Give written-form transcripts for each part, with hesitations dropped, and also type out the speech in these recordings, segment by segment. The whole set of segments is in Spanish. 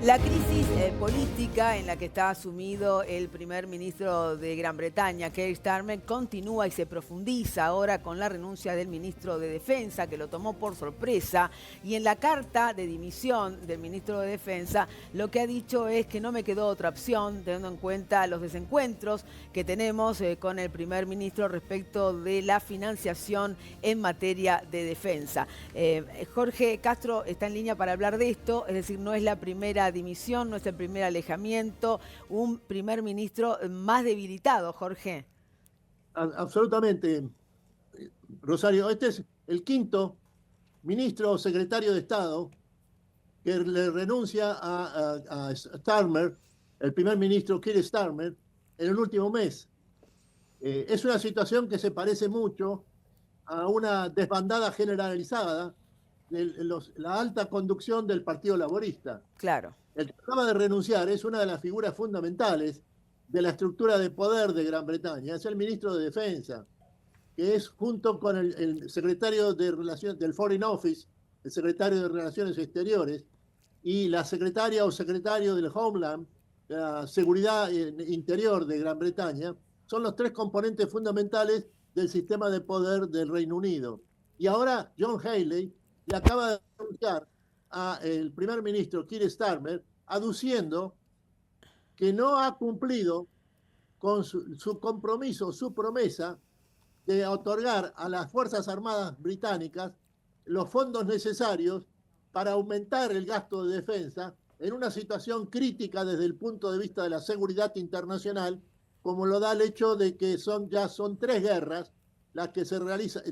La crisis política en la que está sumido el primer ministro de Gran Bretaña, Keir Starmer, continúa y se profundiza ahora con la renuncia del ministro de Defensa, que lo tomó por sorpresa. Y en la carta de dimisión del ministro de Defensa, lo que ha dicho es que no me quedó otra opción, teniendo en cuenta los desencuentros que tenemos con el primer ministro respecto de la financiación en materia de defensa. Jorge Castro está en línea para hablar de esto, es decir, no es la primera dimisión, no es el primer alejamiento, un primer ministro más debilitado, Jorge. Absolutamente, Rosario. Este es el quinto ministro o secretario de Estado que le renuncia a Starmer, el primer ministro Keir Starmer, en el último mes. Es una situación que se parece mucho a una desbandada generalizada de la alta conducción del Partido Laborista. Claro. El que acaba de renunciar es una de las figuras fundamentales de la estructura de poder de Gran Bretaña, es el ministro de Defensa, que es junto con el secretario de Relaciones del Foreign Office, el secretario de Relaciones Exteriores, y la secretaria o secretario del Homeland, la Seguridad Interior de Gran Bretaña, son los tres componentes fundamentales del sistema de poder del Reino Unido. Y ahora John Healey le acaba de anunciar al primer ministro Keir Starmer, aduciendo que no ha cumplido con su compromiso, su promesa de otorgar a las Fuerzas Armadas británicas los fondos necesarios para aumentar el gasto de defensa en una situación crítica desde el punto de vista de la seguridad internacional, como lo da el hecho de que ya son tres guerras las que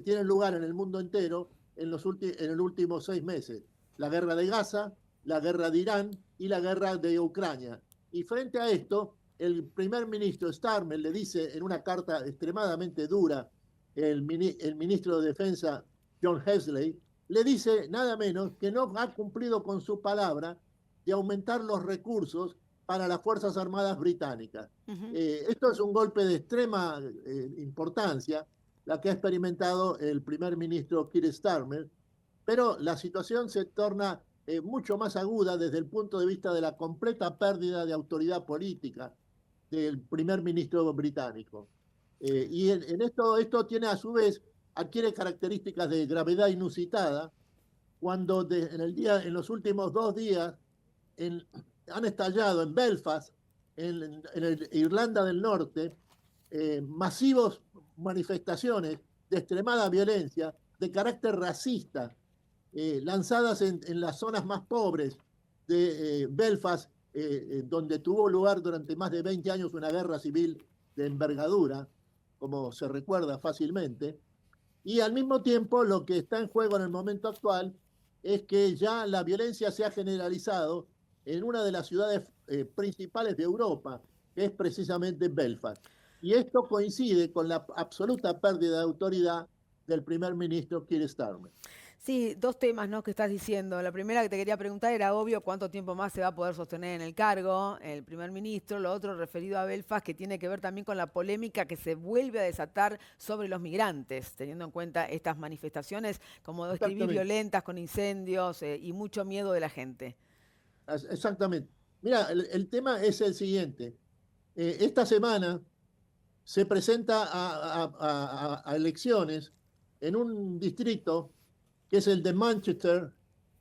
tienen lugar en el mundo entero en los últimos 6 meses. La guerra de Gaza, la guerra de Irán y la guerra de Ucrania. Y frente a esto, el primer ministro Starmer le dice en una carta extremadamente dura, el ministro de Defensa John Healey, le dice nada menos que no ha cumplido con su palabra de aumentar los recursos para las Fuerzas Armadas británicas. Esto es un golpe de extrema importancia, la que ha experimentado el primer ministro Keir Starmer, pero la situación se torna mucho más aguda desde el punto de vista de la completa pérdida de autoridad política del primer ministro británico. Y en esto tiene a su vez, adquiere características de gravedad inusitada, cuando en los últimos 2 días han estallado en Belfast, en Irlanda del Norte, masivos manifestaciones de extremada violencia, de carácter racista, lanzadas en las zonas más pobres de Belfast, donde tuvo lugar durante más de 20 años una guerra civil de envergadura, como se recuerda fácilmente. Y al mismo tiempo lo que está en juego en el momento actual es que ya la violencia se ha generalizado en una de las ciudades principales de Europa, que es precisamente Belfast. Y esto coincide con la absoluta pérdida de autoridad del primer ministro Keir Starmer. Sí, dos temas, ¿no?, que estás diciendo. La primera que te quería preguntar era obvio cuánto tiempo más se va a poder sostener en el cargo el primer ministro. Lo otro referido a Belfast, que tiene que ver también con la polémica que se vuelve a desatar sobre los migrantes, teniendo en cuenta estas manifestaciones, como describí, violentas, con incendios y mucho miedo de la gente. Exactamente. Mira, el tema es el siguiente. Esta semana se presenta a elecciones en un distrito que es el de Manchester,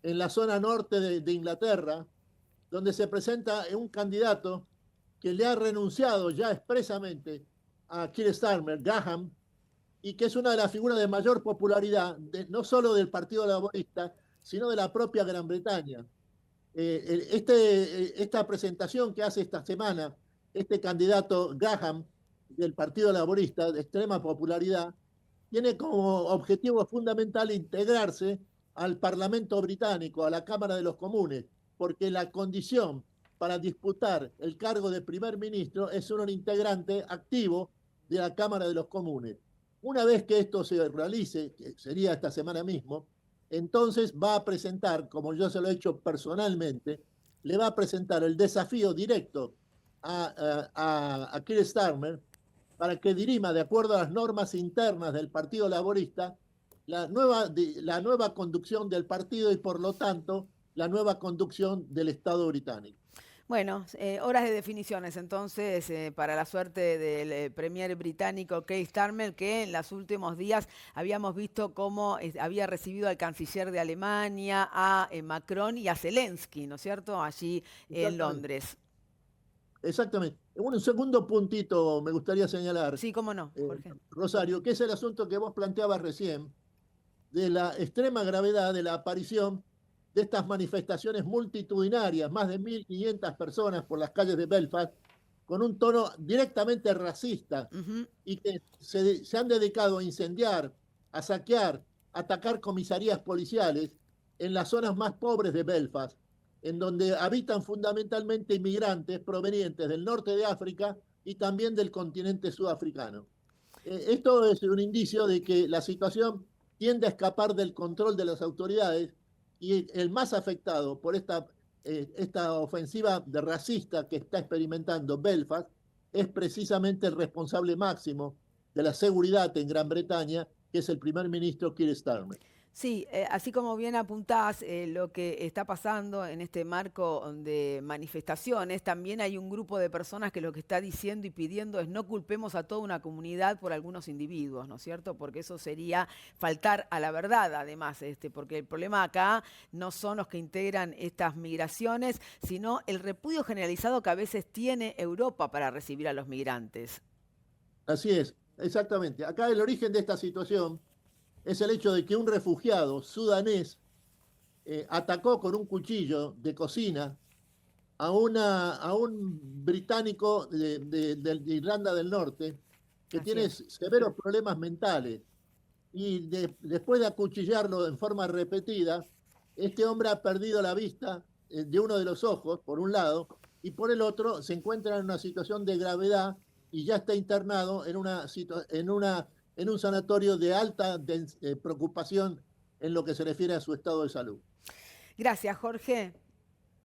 en la zona norte de Inglaterra, donde se presenta un candidato que le ha renunciado ya expresamente a Keir Starmer, Graham, y que es una de las figuras de mayor popularidad, no solo del Partido Laborista, sino de la propia Gran Bretaña. Esta presentación que hace esta semana este candidato Graham del Partido Laborista, de extrema popularidad, tiene como objetivo fundamental integrarse al Parlamento británico, a la Cámara de los Comunes, porque la condición para disputar el cargo de primer ministro es ser un integrante activo de la Cámara de los Comunes. Una vez que esto se realice, que sería esta semana mismo, entonces va a presentar, como yo se lo he hecho personalmente, le va a presentar el desafío directo a Keir Starmer para que dirima, de acuerdo a las normas internas del Partido Laborista, la nueva conducción del partido y, por lo tanto, la nueva conducción del Estado británico. Bueno, horas de definiciones entonces para la suerte del premier británico Keir Starmer, que en los últimos días habíamos visto cómo había recibido al canciller de Alemania, a Macron y a Zelensky, ¿no es cierto?, allí en Exactamente. Londres. Exactamente. Un segundo puntito me gustaría señalar, Sí, cómo no, Jorge. Rosario, que es el asunto que vos planteabas recién, de la extrema gravedad de la aparición de estas manifestaciones multitudinarias, más de 1.500 personas por las calles de Belfast, con un tono directamente racista, Ujú. y que se han dedicado a incendiar, a saquear, a atacar comisarías policiales en las zonas más pobres de Belfast, en donde habitan fundamentalmente inmigrantes provenientes del norte de África y también del continente sudafricano. Esto es un indicio de que la situación tiende a escapar del control de las autoridades, y el más afectado por esta ofensiva de racista que está experimentando Belfast es precisamente el responsable máximo de la seguridad en Gran Bretaña, que es el primer ministro Keir Starmer. Sí, así como bien apuntás lo que está pasando en este marco de manifestaciones, también hay un grupo de personas que lo que está diciendo y pidiendo es no culpemos a toda una comunidad por algunos individuos, ¿no es cierto? Porque eso sería faltar a la verdad, además, porque el problema acá no son los que integran estas migraciones, sino el repudio generalizado que a veces tiene Europa para recibir a los migrantes. Así es, exactamente. Acá el origen de esta situación es el hecho de que un refugiado sudanés atacó con un cuchillo de cocina a un británico de Irlanda del Norte que Así tiene es. severos problemas mentales, y después de acuchillarlo en forma repetida, este hombre ha perdido la vista de uno de los ojos, por un lado, y por el otro se encuentra en una situación de gravedad y ya está internado en un sanatorio de alta preocupación en lo que se refiere a su estado de salud. Gracias, Jorge.